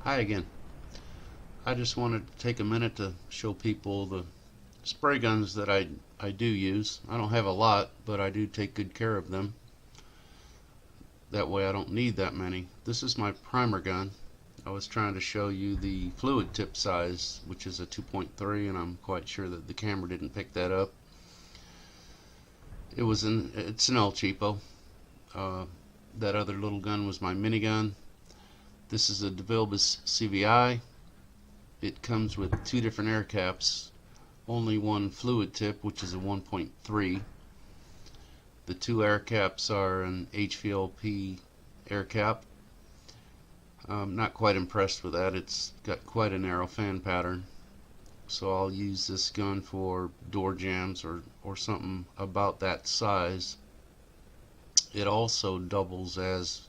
Hi again. I just wanted to take a minute to show people the spray guns that I do use. I don't have a lot, but I do take good care of them. That way I don't need that many. This is my primer gun. I was trying to show you the fluid tip size, which is a 2.3, and I'm quite sure that the camera didn't pick that up. It's an El Cheapo. That other little gun was my minigun. This is a Dekups CVI. It comes with two different air caps, only one fluid tip, which is a 1.3. The two air caps are an HVLP air cap. I'm not quite impressed with that. It's got quite a narrow fan pattern. So I'll use this gun for door jams or something about that size. It also doubles as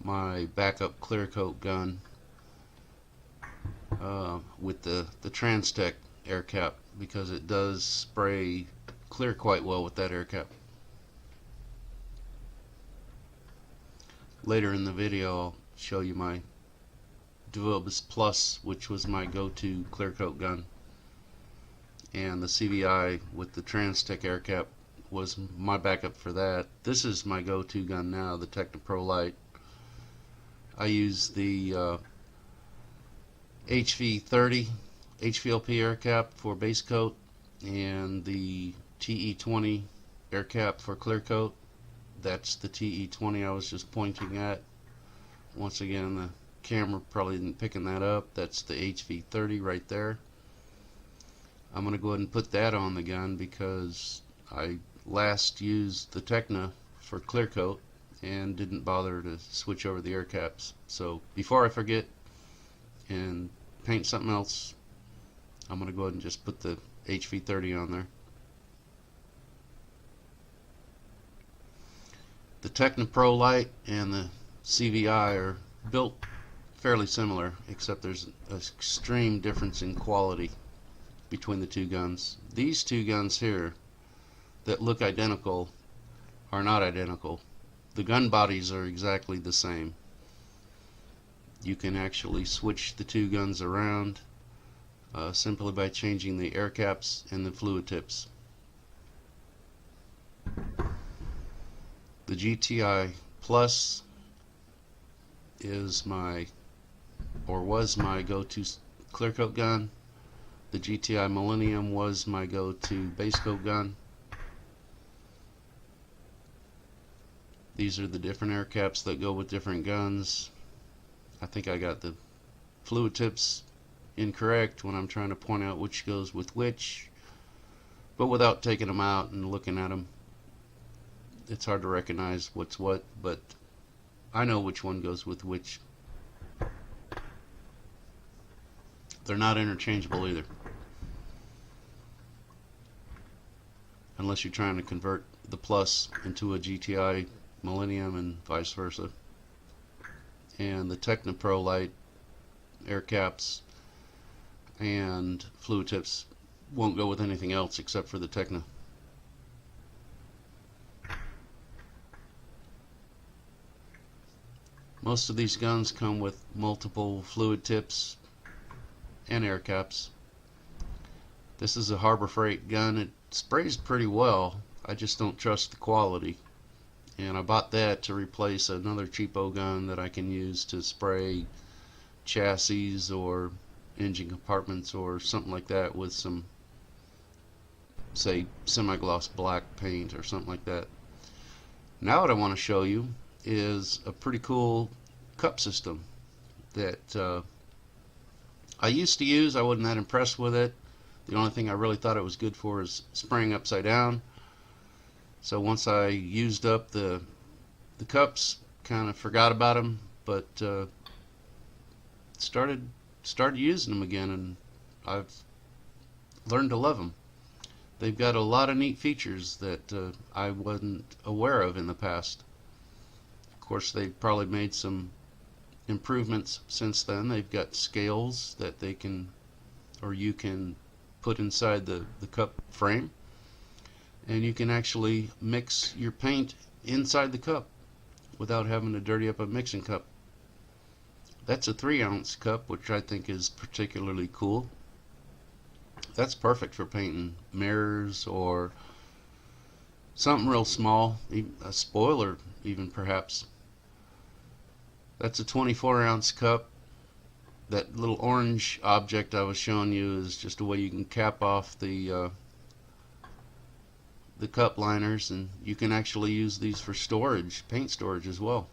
my backup clear coat gun with the Transtech air cap, because it does spray clear quite well with that air cap. Later in the video I'll show you my Dekups Plus, which was my go-to clear coat gun, and the CVI with the Transtech air cap was my backup for that. This is my go-to gun now, the Technopro Lite. I use the HV30 HVLP air cap for base coat and the TE20 air cap for clear coat. That's the TE20 I was just pointing at. Once again, the camera probably isn't picking that up. That's the HV30 right there. I'm going to go ahead and put that on the gun because I last used the Techna for clear coat and didn't bother to switch over the air caps. So before I forget and paint something else, I'm going to go ahead and just put the HV30 on there. The Technopro Lite and the CVI are built fairly similar, except there's an extreme difference in quality between the two guns. These two guns here that look identical are not identical. The gun bodies are exactly the same. You can actually switch the two guns around simply by changing the air caps and the fluid tips. The GTI Plus is was my go-to clear coat gun. The GTI Millennium was my go-to base coat gun. These are the different air caps that go with different guns. I think I got the fluid tips incorrect when I'm trying to point out which goes with which, but without taking them out and looking at them, it's hard to recognize what's what, but I know which one goes with which. They're not interchangeable either, unless you're trying to convert the Plus into a GTI Millennium and vice versa. And the Technopro Lite air caps and fluid tips won't go with anything else except for the Techna. Most of these guns come with multiple fluid tips and air caps. This is a Harbor Freight gun. It sprays pretty well. I just don't trust the quality. And I bought that to replace another cheapo gun that I can use to spray chassis or engine compartments or something like that with some, say, semi-gloss black paint or something like that. Now what I want to show you is a pretty cool cup system that I used to use. I wasn't that impressed with it. The only thing I really thought it was good for is spraying upside down. So once I used up the cups, kind of forgot about them, but started using them again, and I've learned to love them. They've got a lot of neat features that I wasn't aware of in the past. Of course, they've probably made some improvements since then. They've got scales that they can, or you can put inside the cup frame, and you can actually mix your paint inside the cup without having to dirty up a mixing cup. That's a 3-ounce cup, which I think is particularly cool. That's perfect for painting mirrors or something real small, a spoiler even perhaps. That's a 24-ounce cup. That little orange object I was showing you is just a way you can cap off the cup liners, and you can actually use these for storage, paint storage as well.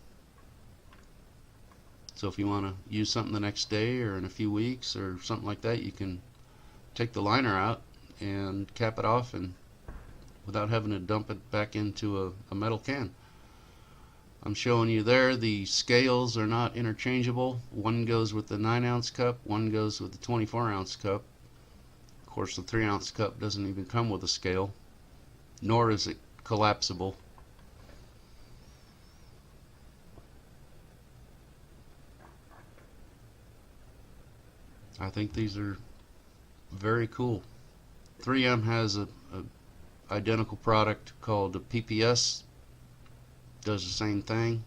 So if you want to use something the next day or in a few weeks or something like that, you can take the liner out and cap it off, and without having to dump it back into a metal can. I'm showing you there the scales are not interchangeable. One goes with the 9-ounce cup, one goes with the 24-ounce cup. Of course, the 3-ounce cup doesn't even come with a scale, nor is it collapsible. I think these are very cool. 3M has a identical product called a PPS. Does the same thing.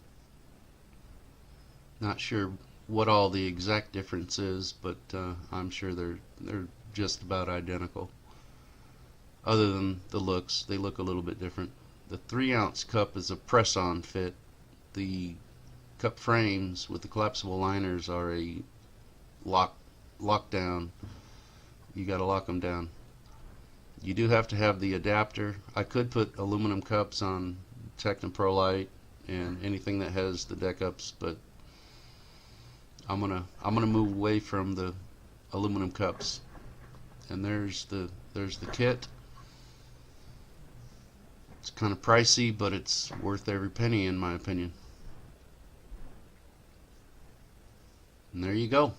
Not sure what all the exact difference is, but I'm sure they're just about identical. Other than the looks, they look a little bit different. The 3-ounce cup is a press-on fit. The cup frames with the collapsible liners are a lockdown. You got to lock them down. You do have to have the adapter. I could put aluminum cups on Technoprolite and anything that has the Dekups, but I'm gonna move away from the aluminum cups. And there's the kit. It's kind of pricey, but it's worth every penny in my opinion. And there you go.